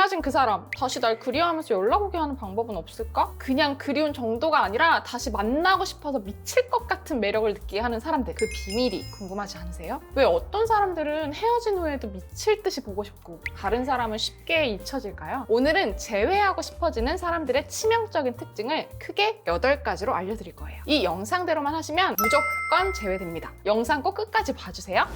헤어진 그 사람 다시 날 그리워하면서 연락 오게 하는 방법은 없을까? 그냥 그리운 정도가 아니라 다시 만나고 싶어서 미칠 것 같은 매력을 느끼게 하는 사람들, 그 비밀이 궁금하지 않으세요? 왜 어떤 사람들은 헤어진 후에도 미칠 듯이 보고 싶고 다른 사람은 쉽게 잊혀질까요? 오늘은 제외하고 싶어지는 사람들의 치명적인 특징을 크게 8가지로 알려드릴 거예요. 이 영상대로만 하시면 무조건 제외됩니다. 영상 꼭 끝까지 봐주세요.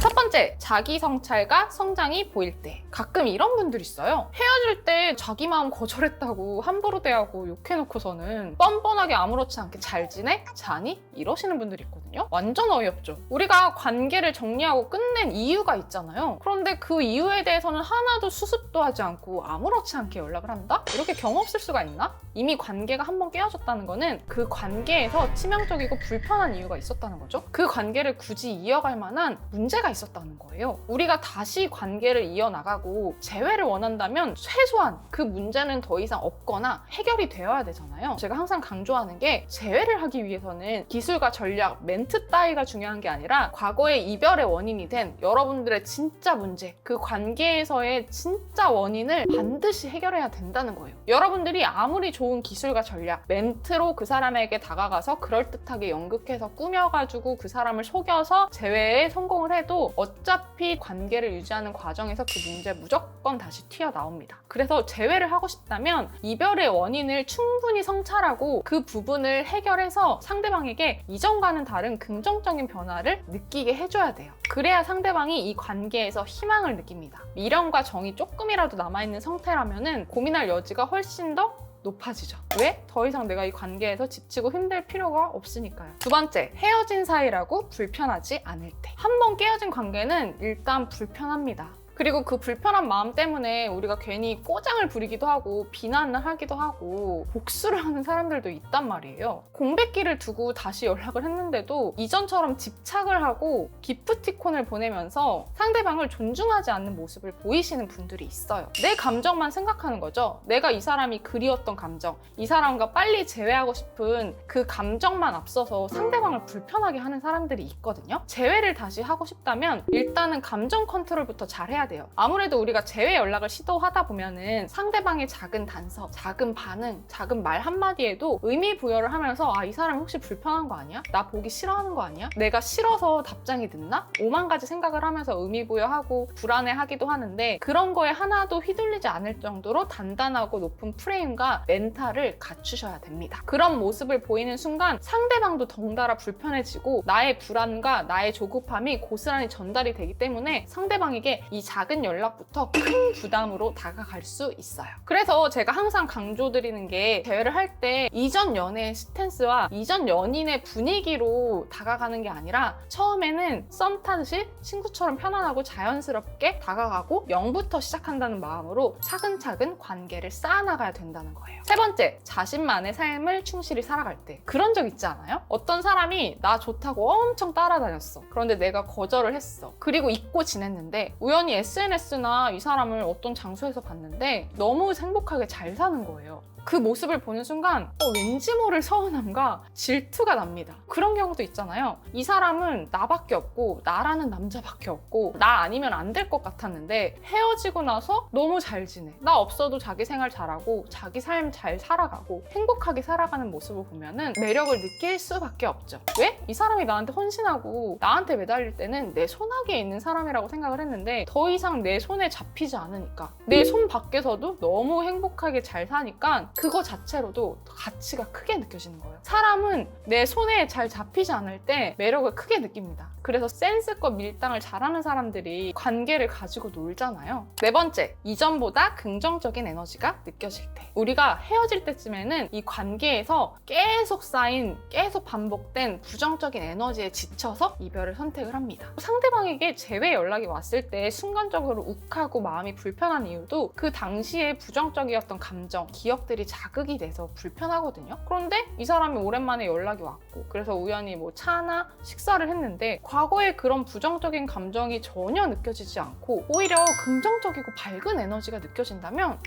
첫 번째, 자기 성찰과 성장이 보일 때. 가끔 이런 분들 있어요. 헤어질 때 자기 마음 거절했다고 함부로 대하고 욕해놓고서는 뻔뻔하게 아무렇지 않게 잘 지내? 자니? 이러시는 분들이 있거든요. 완전 어이없죠. 우리가 관계를 정리하고 끝낸 이유가 있잖아요. 그런데 그 이유에 대해서는 하나도 수습도 하지 않고 아무렇지 않게 연락을 한다? 이렇게 경 없을 수가 있나? 이미 관계가 한번 깨어졌다는 거는 그 관계에서 치명적이고 불편한 이유가 있었다는 거죠. 그 관계를 굳이 이어갈 만한 문제가 있었다는 거예요. 우리가 다시 관계를 이어나가고 재회를 원한다면 최소한 그 문제는 더 이상 없거나 해결이 되어야 되잖아요. 제가 항상 강조하는 게 재회를 하기 위해서는 기술과 전략, 멘트 따위가 중요한 게 아니라 과거의 이별의 원인이 된 여러분들의 진짜 문제, 그 관계에서의 진짜 원인을 반드시 해결해야 된다는 거예요. 여러분들이 아무리 좋은 기술과 전략, 멘트로 그 사람에게 다가가서 그럴듯하게 연극해서 꾸며가지고 그 사람을 속여서 재회에 성공을 해도 어차피 관계를 유지하는 과정에서 그 문제 무조건 다시 튀어나옵니다. 그래서 재회를 하고 싶다면 이별의 원인을 충분히 성찰하고 그 부분을 해결해서 상대방에게 이전과는 다른 긍정적인 변화를 느끼게 해줘야 돼요. 그래야 상대방이 이 관계에서 희망을 느낍니다. 미련과 정이 조금이라도 남아있는 상태라면 고민할 여지가 훨씬 더 높아지죠. 왜? 더 이상 내가 이 관계에서 지치고 힘들 필요가 없으니까요. 두 번째, 헤어진 사이라고 불편하지 않을 때. 한 번 깨어진 관계는 일단 불편합니다. 그리고 그 불편한 마음 때문에 우리가 괜히 꼬장을 부리기도 하고 비난을 하기도 하고 복수를 하는 사람들도 있단 말이에요. 공백기를 두고 다시 연락을 했는데도 이전처럼 집착을 하고 기프티콘을 보내면서 상대방을 존중하지 않는 모습을 보이시는 분들이 있어요. 내 감정만 생각하는 거죠. 내가 이 사람이 그리웠던 감정, 이 사람과 빨리 재회하고 싶은 그 감정만 앞서서 상대방을 불편하게 하는 사람들이 있거든요. 재회를 다시 하고 싶다면 일단은 감정 컨트롤부터 잘해야 돼요. 아무래도 우리가 재회 연락을 시도하다 보면은 상대방의 작은 단서, 작은 반응, 작은 말 한마디에도 의미 부여를 하면서 이 사람이 혹시 불편한 거 아니야? 나 보기 싫어하는 거 아니야? 내가 싫어서 답장이 늦나? 5만 가지 생각을 하면서 의미 부여하고 불안해하기도 하는데 그런 거에 하나도 휘둘리지 않을 정도로 단단하고 높은 프레임과 멘탈을 갖추셔야 됩니다. 그런 모습을 보이는 순간 상대방도 덩달아 불편해지고 나의 불안과 나의 조급함이 고스란히 전달이 되기 때문에 상대방에게 이 작은 연락부터 큰 부담으로 다가갈 수 있어요. 그래서 제가 항상 강조드리는 게 재회를 할 때 이전 연애의 스탠스와 이전 연인의 분위기로 다가가는 게 아니라 처음에는 썸 타듯이 친구처럼 편안하고 자연스럽게 다가가고 0부터 시작한다는 마음으로 차근차근 관계를 쌓아나가야 된다는 거예요. 세 번째, 자신만의 삶을 충실히 살아갈 때. 그런 적 있지 않아요? 어떤 사람이 나 좋다고 엄청 따라다녔어. 그런데 내가 거절을 했어. 그리고 잊고 지냈는데 우연히 SNS나 이 사람을 어떤 장소에서 봤는데 너무 행복하게 잘 사는 거예요. 그 모습을 보는 순간 왠지 모를 서운함과 질투가 납니다. 그런 경우도 있잖아요. 이 사람은 나밖에 없고 나라는 남자밖에 없고 나 아니면 안 될 것 같았는데 헤어지고 나서 너무 잘 지내. 나 없어도 자기 생활 잘하고 자기 삶 잘 살아가고 행복하게 살아가는 모습을 보면은 매력을 느낄 수밖에 없죠. 왜? 이 사람이 나한테 헌신하고 나한테 매달릴 때는 내 손아귀에 있는 사람이라고 생각을 했는데 더 이상 내 손에 잡히지 않으니까 내 손 밖에서도 너무 행복하게 잘 사니까 그거 자체로도 가치가 크게 느껴지는 거예요. 사람은 내 손에 잘 잡히지 않을 때 매력을 크게 느낍니다. 그래서 센스껏 밀당을 잘하는 사람들이 관계를 가지고 놀잖아요. 네 번째, 이전보다 긍정적인 에너지가 느껴질 때. 우리가 헤어질 때쯤에는 이 관계에서 계속 쌓인, 계속 반복된 부정적인 에너지에 지쳐서 이별을 선택을 합니다. 상대방에게 재회 연락이 왔을 때 순간적으로 욱하고 마음이 불편한 이유도 그 당시에 부정적이었던 감정, 기억들이 자극이 돼서 불편하거든요. 그런데 이 사람이 오랜만에 연락이 왔고 그래서 우연히 뭐 차나 식사를 했는데 과거의 그런 부정적인 감정이 전혀 느껴지지 않고 오히려 긍정적이고 밝은 에너지가 느껴진다면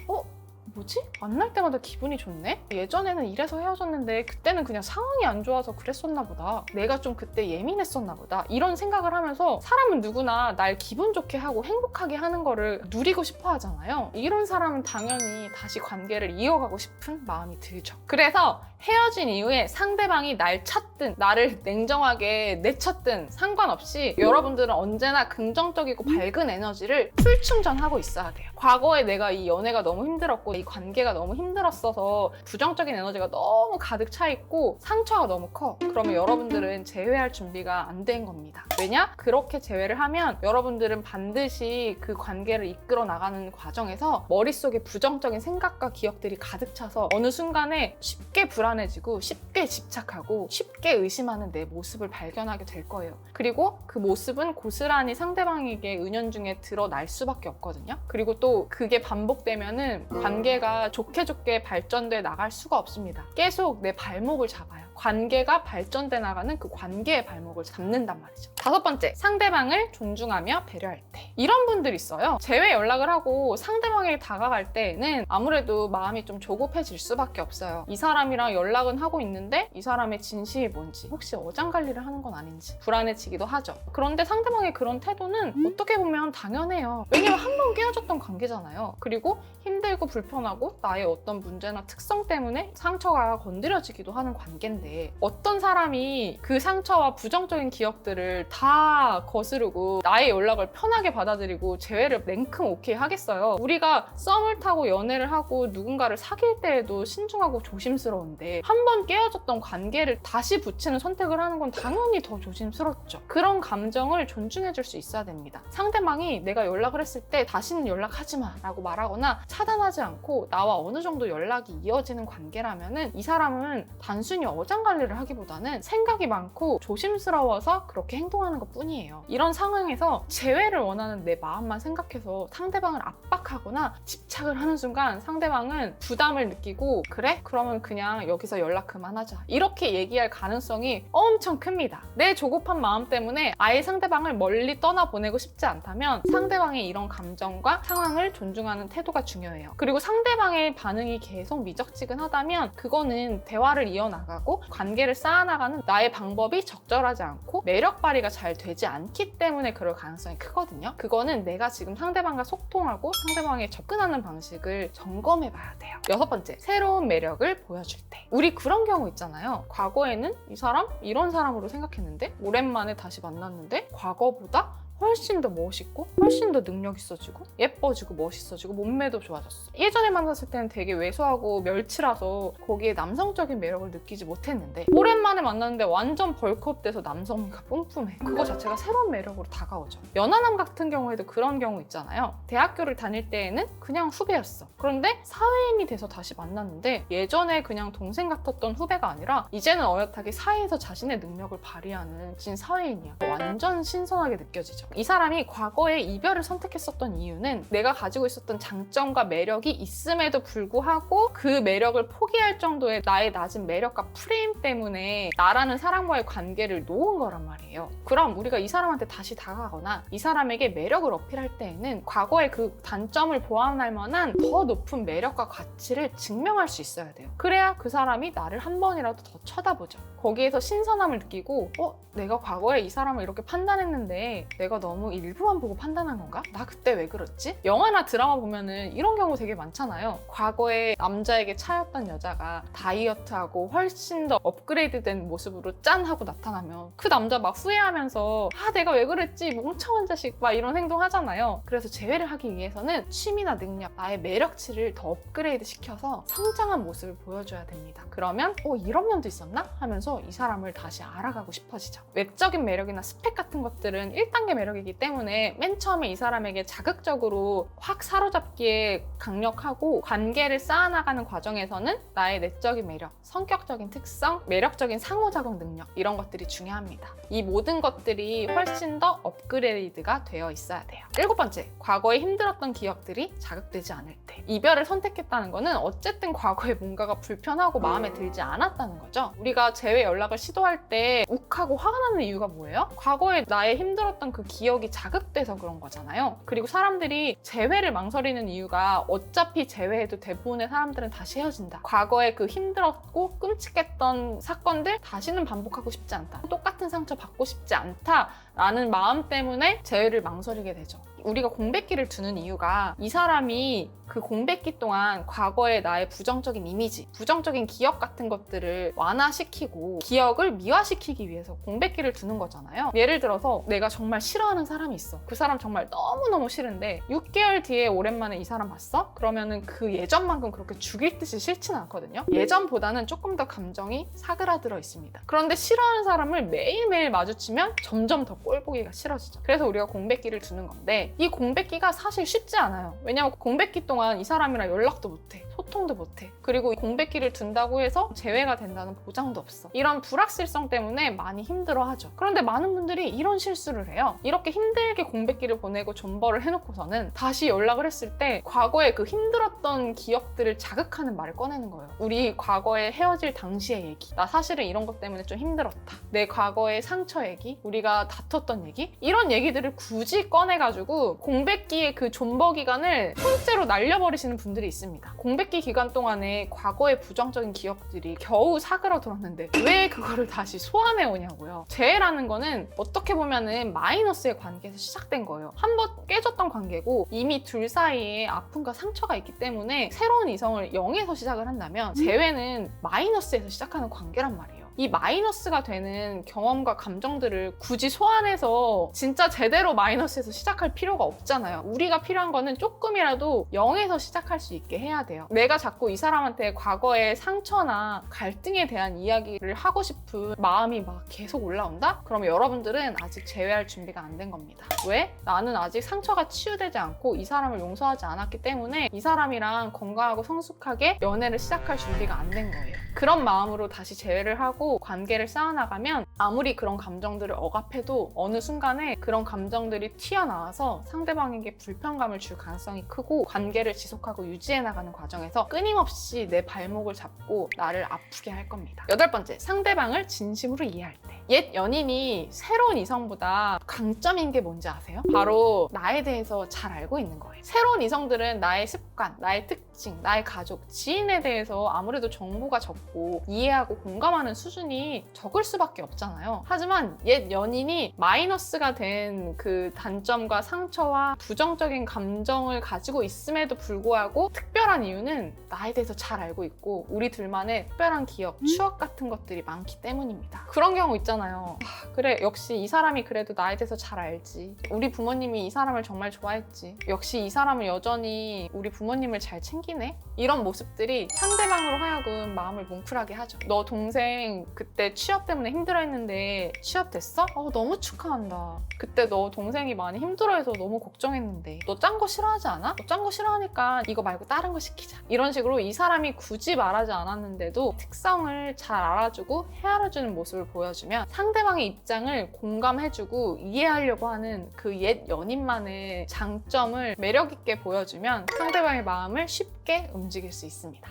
뭐지? 만날 때마다 기분이 좋네? 예전에는 이래서 헤어졌는데 그때는 그냥 상황이 안 좋아서 그랬었나 보다. 내가 좀 그때 예민했었나 보다. 이런 생각을 하면서 사람은 누구나 날 기분 좋게 하고 행복하게 하는 거를 누리고 싶어 하잖아요. 이런 사람은 당연히 다시 관계를 이어가고 싶은 마음이 들죠. 그래서 헤어진 이후에 상대방이 날 찾든 나를 냉정하게 내쳤든 상관없이 여러분들은 언제나 긍정적이고 밝은 에너지를 풀충전하고 있어야 돼요. 과거에 내가 이 연애가 너무 힘들었고 이 관계가 너무 힘들었어서 부정적인 에너지가 너무 가득 차 있고 상처가 너무 커. 그러면 여러분들은 재회할 준비가 안 된 겁니다. 왜냐? 그렇게 재회를 하면 여러분들은 반드시 그 관계를 이끌어 나가는 과정에서 머릿속에 부정적인 생각과 기억들이 가득 차서 어느 순간에 쉽게 불안해지고 쉽게 집착하고 쉽게 의심하는 내 모습을 발견하게 될 거예요. 그리고 그 모습은 고스란히 상대방에게 은연중에 드러날 수밖에 없거든요. 그리고 또 그게 반복되면은 관계가 좋게 발전돼 나갈 수가 없습니다. 계속 내 발목을 잡아요. 관계가 발전돼 나가는 그 관계의 발목을 잡는단 말이죠. 5번째, 상대방을 존중하며 배려할 때. 이런 분들 있어요. 재회 연락을 하고 상대방에게 다가갈 때는 아무래도 마음이 좀 조급해질 수밖에 없어요. 이 사람이랑 연락은 하고 있는데 이 사람의 진심이 뭔지, 혹시 어장관리를 하는 건 아닌지 불안해지기도 하죠. 그런데 상대방의 그런 태도는 어떻게 보면 당연해요. 왜냐면 한 번 깨어졌던 관계잖아요. 그리고 힘들고 불편하고 나의 어떤 문제나 특성 때문에 상처가 건드려지기도 하는 관계인데 어떤 사람이 그 상처와 부정적인 기억들을 다 거스르고 나의 연락을 편하게 받아들이고 재회를 냉큼 오케이 하겠어요. 우리가 썸을 타고 연애를 하고 누군가를 사귈 때에도 신중하고 조심스러운데 한 번 깨어졌던 관계를 다시 붙이는 선택을 하는 건 당연히 더 조심스럽죠. 그런 감정을 존중해 줄 수 있어야 됩니다. 상대방이 내가 연락을 했을 때 다시는 연락하지 마 라고 말하거나 차단하지 않고 나와 어느 정도 연락이 이어지는 관계라면은 이 사람은 단순히 어장관리를 하기보다는 생각이 많고 조심스러워서 그렇게 행동하는 것 뿐이에요. 이런 상황에서 재회를 원하는 내 마음만 생각해서 상대방을 압박하거나 집착을 하는 순간 상대방은 부담을 느끼고 그래? 그러면 그냥 여기서 연락 그만하자. 이렇게 얘기할 가능성이 엄청 큽니다. 내 조급한 마음 때문에 아예 상대방을 멀리 떠나보내고 싶지 않다면 상대방의 이런 감정과 상황을 존중하는 태도가 중요해요. 그리고 상대방의 반응이 계속 미적지근하다면 그거는 대화를 이어나가고 관계를 쌓아나가는 나의 방법이 적절하지 않고 매력 발휘가 잘 되지 않기 때문에 그럴 가능성이 크거든요. 그거는 내가 지금 상대방과 소통하고 상대방에 접근하는 방식을 점검해 봐야 돼요. 6번째, 새로운 매력을 보여줄 때. 우리 그런 경우 있잖아요. 과거에는 이 사람? 이런 사람으로 생각했는데 오랜만에 다시 만났는데 과거보다 훨씬 더 멋있고 훨씬 더 능력 있어지고 예뻐지고 멋있어지고 몸매도 좋아졌어. 예전에 만났을 때는 되게 왜소하고 멸치라서 거기에 남성적인 매력을 느끼지 못했는데 오랜만에 만났는데 완전 벌크업돼서 남성미가 뿜뿜해. 그거 자체가 새로운 매력으로 다가오죠. 연하남 같은 경우에도 그런 경우 있잖아요. 대학교를 다닐 때에는 그냥 후배였어. 그런데 사회인이 돼서 다시 만났는데 예전에 그냥 동생 같았던 후배가 아니라 이제는 어엿하게 사회에서 자신의 능력을 발휘하는 진 사회인이야. 완전 신선하게 느껴지죠. 이 사람이 과거에 이별을 선택했었던 이유는 내가 가지고 있었던 장점과 매력이 있음에도 불구하고 그 매력을 포기할 정도의 나의 낮은 매력과 프레임 때문에 나라는 사람과의 관계를 놓은 거란 말이에요. 그럼 우리가 이 사람한테 다시 다가가거나 이 사람에게 매력을 어필할 때에는 과거의 그 단점을 보완할 만한 더 높은 매력과 가치를 증명할 수 있어야 돼요. 그래야 그 사람이 나를 한 번이라도 더 쳐다보죠. 거기에서 신선함을 느끼고 내가 과거에 이 사람을 이렇게 판단했는데 내가 너무 일부만 보고 판단한 건가? 나 그때 왜 그랬지? 영화나 드라마 보면은 이런 경우 되게 많잖아요. 과거에 남자에게 차였던 여자가 다이어트하고 훨씬 더 업그레이드된 모습으로 짠 하고 나타나면 그 남자 막 후회하면서 내가 왜 그랬지? 멍청한 자식 막 이런 행동 하잖아요. 그래서 재회를 하기 위해서는 취미나 능력, 나의 매력치를 더 업그레이드 시켜서 성장한 모습을 보여줘야 됩니다. 그러면 이런 면도 있었나? 하면서 이 사람을 다시 알아가고 싶어지죠. 외적인 매력이나 스펙 같은 것들은 1단계 매력이기 때문에 맨 처음에 이 사람에게 자극적으로 확 사로잡기에 강력하고 관계를 쌓아나가는 과정에서는 나의 내적인 매력, 성격적인 특성, 매력적인 상호작용 능력 이런 것들이 중요합니다. 이 모든 것들이 훨씬 더 업그레이드가 되어 있어야 돼요. 7번째, 과거에 힘들었던 기억들이 자극되지 않을 때. 이별을 선택했다는 거는 어쨌든 과거에 뭔가가 불편하고 마음에 들지 않았다는 거죠. 우리가 재회 연락을 시도할 때 욱하고 화가 나는 이유가 뭐예요? 과거에 나의 힘들었던 그 기억이 자극돼서 그런 거잖아요. 그리고 사람들이 재회를 망설이는 이유가 어차피 재회해도 대부분의 사람들은 다시 헤어진다. 과거에 그 힘들었고 끔찍했던 사건들 다시는 반복하고 싶지 않다. 똑같은 상처 받고 싶지 않다라는 마음 때문에 재회를 망설이게 되죠. 우리가 공백기를 두는 이유가 이 사람이 그 공백기 동안 과거의 나의 부정적인 이미지, 부정적인 기억 같은 것들을 완화시키고 기억을 미화시키기 위해서 공백기를 두는 거잖아요. 예를 들어서 내가 정말 싫어하는 사람이 있어. 그 사람 정말 너무너무 싫은데 6개월 뒤에 오랜만에 이 사람 봤어? 그러면은 그 예전만큼 그렇게 죽일 듯이 싫지는 않거든요. 예전보다는 조금 더 감정이 사그라들어 있습니다. 그런데 싫어하는 사람을 매일매일 마주치면 점점 더 꼴보기가 싫어지죠. 그래서 우리가 공백기를 두는 건데 이 공백기가 사실 쉽지 않아요. 왜냐면 공백기 동안 이 사람이랑 연락도 못해. 소통도 못해. 그리고 공백기를 둔다고 해서 재회가 된다는 보장도 없어. 이런 불확실성 때문에 많이 힘들어하죠. 그런데 많은 분들이 이런 실수를 해요. 이렇게 힘들게 공백기를 보내고 존버를 해놓고서는 다시 연락을 했을 때 과거에 그 힘들었던 기억들을 자극하는 말을 꺼내는 거예요. 우리 과거에 헤어질 당시의 얘기. 나 사실은 이런 것 때문에 좀 힘들었다. 내 과거의 상처 얘기. 우리가 다퉜던 얘기. 이런 얘기들을 굳이 꺼내가지고 공백기의 그 존버 기간을 통째로 날려버리시는 분들이 있습니다. 공백기 기간 동안에 과거의 부정적인 기억들이 겨우 사그라들었는데 왜 그거를 다시 소환해 오냐고요. 재회라는 거는 어떻게 보면은 마이너스의 관계에서 시작된 거예요. 한 번 깨졌던 관계고 이미 둘 사이에 아픔과 상처가 있기 때문에 새로운 이성을 0에서 시작을 한다면 재회는 마이너스에서 시작하는 관계란 말이에요. 이 마이너스가 되는 경험과 감정들을 굳이 소환해서 진짜 제대로 마이너스에서 시작할 필요가 없잖아요. 우리가 필요한 거는 조금이라도 0에서 시작할 수 있게 해야 돼요. 내가 자꾸 이 사람한테 과거의 상처나 갈등에 대한 이야기를 하고 싶은 마음이 막 계속 올라온다? 그러면 여러분들은 아직 재회할 준비가 안 된 겁니다. 왜? 나는 아직 상처가 치유되지 않고 이 사람을 용서하지 않았기 때문에 이 사람이랑 건강하고 성숙하게 연애를 시작할 준비가 안 된 거예요. 그런 마음으로 다시 재회를 하고 관계를 쌓아나가면 아무리 그런 감정들을 억압해도 어느 순간에 그런 감정들이 튀어나와서 상대방에게 불편감을 줄 가능성이 크고 관계를 지속하고 유지해 나가는 과정에서 끊임없이 내 발목을 잡고 나를 아프게 할 겁니다. 8번째, 상대방을 진심으로 이해할 때. 옛 연인이 새로운 이성보다 강점인 게 뭔지 아세요? 바로 나에 대해서 잘 알고 있는 거예요. 새로운 이성들은 나의 습관, 나의 특징, 나의 가족, 지인에 대해서 아무래도 정보가 적고 이해하고 공감하는 수준이 적을 수밖에 없잖아요. 하지만 옛 연인이 마이너스가 된 그 단점과 상처와 부정적인 감정을 가지고 있음에도 불구하고 특별한 이유는 나에 대해서 잘 알고 있고 우리 둘만의 특별한 기억, 추억 같은 것들이 많기 때문입니다. 그런 경우 있잖아요. 그래, 역시 이 사람이 그래도 나에 대해서 잘 알지. 우리 부모님이 이 사람을 정말 좋아했지. 역시 이 사람은 여전히 우리 부모님을 잘 챙기네? 이런 모습들이 상대방으로 하여금 마음을 뭉클하게 하죠. 너 동생 그때 취업 때문에 힘들어했는데 취업됐어? 너무 축하한다. 그때 너 동생이 많이 힘들어해서 너무 걱정했는데 너 짠 거 싫어하지 않아? 너 짠 거 싫어하니까 이거 말고 다른 거 시키자. 이런 식으로 이 사람이 굳이 말하지 않았는데도 특성을 잘 알아주고 헤아려주는 모습을 보여주면 상대방의 입장을 공감해주고 이해하려고 하는 그 옛 연인만의 장점을 매력 있게 보여주면 상대방의 마음을 쉽게 움직일 수 있습니다.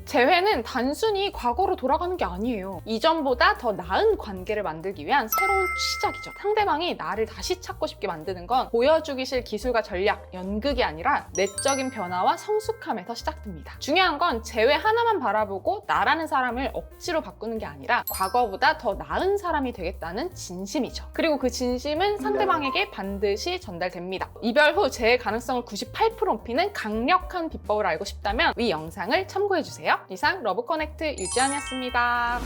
재회는 단순히 과거로 돌아가는 게 아니에요. 이전보다 더 나은 관계를 만들기 위한 새로운 시작이죠. 상대방이 나를 다시 찾고 싶게 만드는 건 보여주기식 기술과 전략, 연극이 아니라 내적인 변화와 성숙함에서 시작됩니다. 중요한 건 재회 하나만 바라보고 나라는 사람을 억지로 바꾸는 게 아니라 과거보다 더 나은 사람이 되겠다는 진심이죠. 그리고 그 진심은 상대방에게 반드시 전달됩니다. 이별 후 재회 가능성을 98% 높이는 강력한 비법을 알고 싶다면 이 영상을 참고해주세요. 이상 러브커넥트 유지연이었습니다.